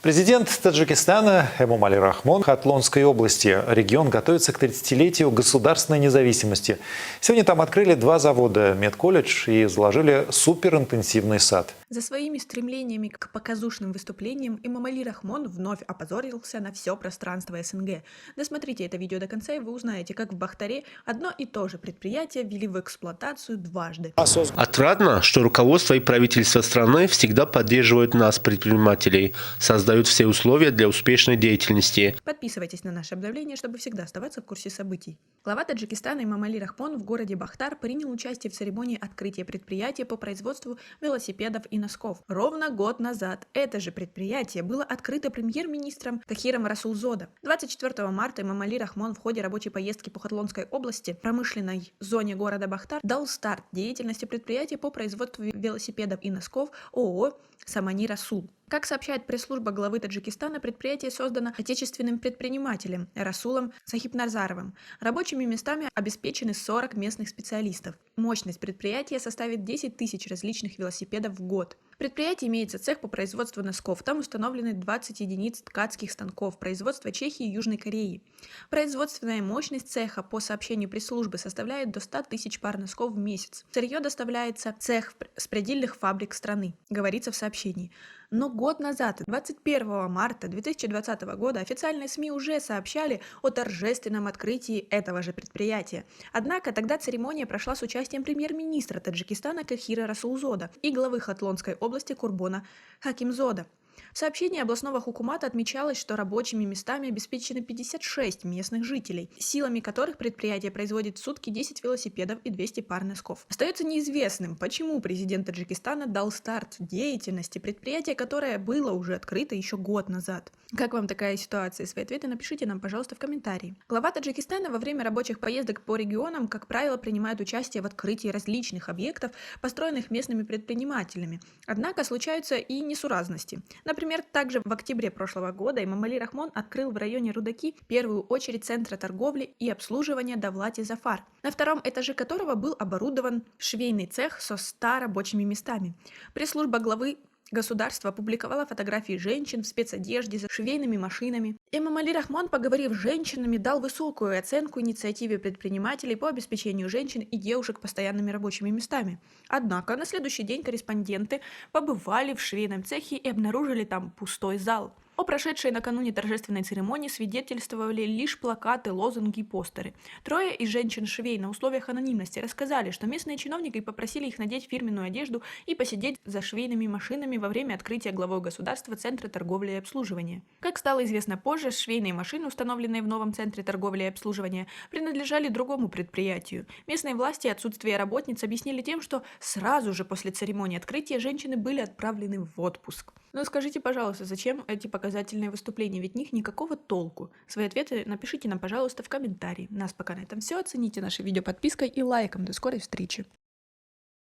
Президент Таджикистана Эмомали Рахмон в Хатлонской области. Регион готовится к 30-летию государственной независимости. Сегодня там открыли 2 завода, медколледж и заложили суперинтенсивный сад. За своими стремлениями к показушным выступлениям Эмомали Рахмон вновь опозорился на все пространство СНГ. Досмотрите это видео до конца, и вы узнаете, как в Бахтаре одно и то же предприятие ввели в эксплуатацию дважды. Отрадно, что руководство и правительство страны всегда поддерживают нас, предпринимателей, создают все условия для успешной деятельности. Подписывайтесь на наше обновление, чтобы всегда оставаться в курсе событий. Глава Таджикистана Эмомали Рахмон в городе Бахтар принял участие в церемонии открытия предприятия по производству велосипедов и носков. Ровно год назад это же предприятие было открыто премьер-министром Кахиром Расулзода. 24 марта Эмомали Рахмон в ходе рабочей поездки по Хатлонской области, промышленной зоне города Бахтар, дал старт деятельности предприятия по производству велосипедов и носков ООО «Самани Расул». Как сообщает пресс-служба главы Таджикистана, предприятие создано отечественным предпринимателем Расулом Сахибназаровым. Рабочими местами обеспечены 40 местных специалистов. Мощность предприятия составит 10 тысяч различных велосипедов в год. В предприятии имеется цех по производству носков. Там установлены 20 единиц ткацких станков производства Чехии и Южной Кореи. Производственная мощность цеха, по сообщению пресс-службы, составляет до 100 тысяч пар носков в месяц. Сырье доставляется в цех с предельных фабрик страны, говорится в сообщении. Но год назад, 21 марта 2020 года, официальные СМИ уже сообщали о торжественном открытии этого же предприятия. Однако тогда церемония прошла с участием премьер-министра Таджикистана Кахира Расулзода и главы Хатлонской области Курбона Хакимзода. В сообщении областного хукумата отмечалось, что рабочими местами обеспечены 56 местных жителей, силами которых предприятие производит в сутки 10 велосипедов и 200 пар носков. Остается неизвестным, почему президент Таджикистана дал старт деятельности предприятия, которое было уже открыто еще год назад. Как вам такая ситуация? Свои ответы напишите нам, пожалуйста, в комментарии. Глава Таджикистана во время рабочих поездок по регионам, как правило, принимает участие в открытии различных объектов, построенных местными предпринимателями. Однако случаются и несуразности. Например, также в октябре прошлого года Эмомали Рахмон открыл в районе Рудаки первую очередь центра торговли и обслуживания Давлати Зафар, на втором этаже которого был оборудован швейный цех со 100 рабочими местами. Пресс-служба главы государства опубликовала фотографии женщин в спецодежде за швейными машинами. Эмомали Рахмон, поговорив с женщинами, дал высокую оценку инициативе предпринимателей по обеспечению женщин и девушек постоянными рабочими местами. Однако на следующий день корреспонденты побывали в швейном цехе и обнаружили там пустой зал. О прошедшей накануне торжественной церемонии свидетельствовали лишь плакаты, лозунги и постеры. 3 из женщин-швей на условиях анонимности рассказали, что местные чиновники попросили их надеть фирменную одежду и посидеть за швейными машинами во время открытия главой государства Центра торговли и обслуживания. Как стало известно позже, швейные машины, установленные в новом Центре торговли и обслуживания, принадлежали другому предприятию. Местные власти отсутствие работниц объяснили тем, что сразу же после церемонии открытия женщины были отправлены в отпуск. Но скажите, пожалуйста, зачем эти показательные выступления, ведь них никакого толку. Свои ответы напишите нам, пожалуйста, в комментарии. У нас пока на этом все. Оцените наше видео подпиской и лайком. До скорой встречи.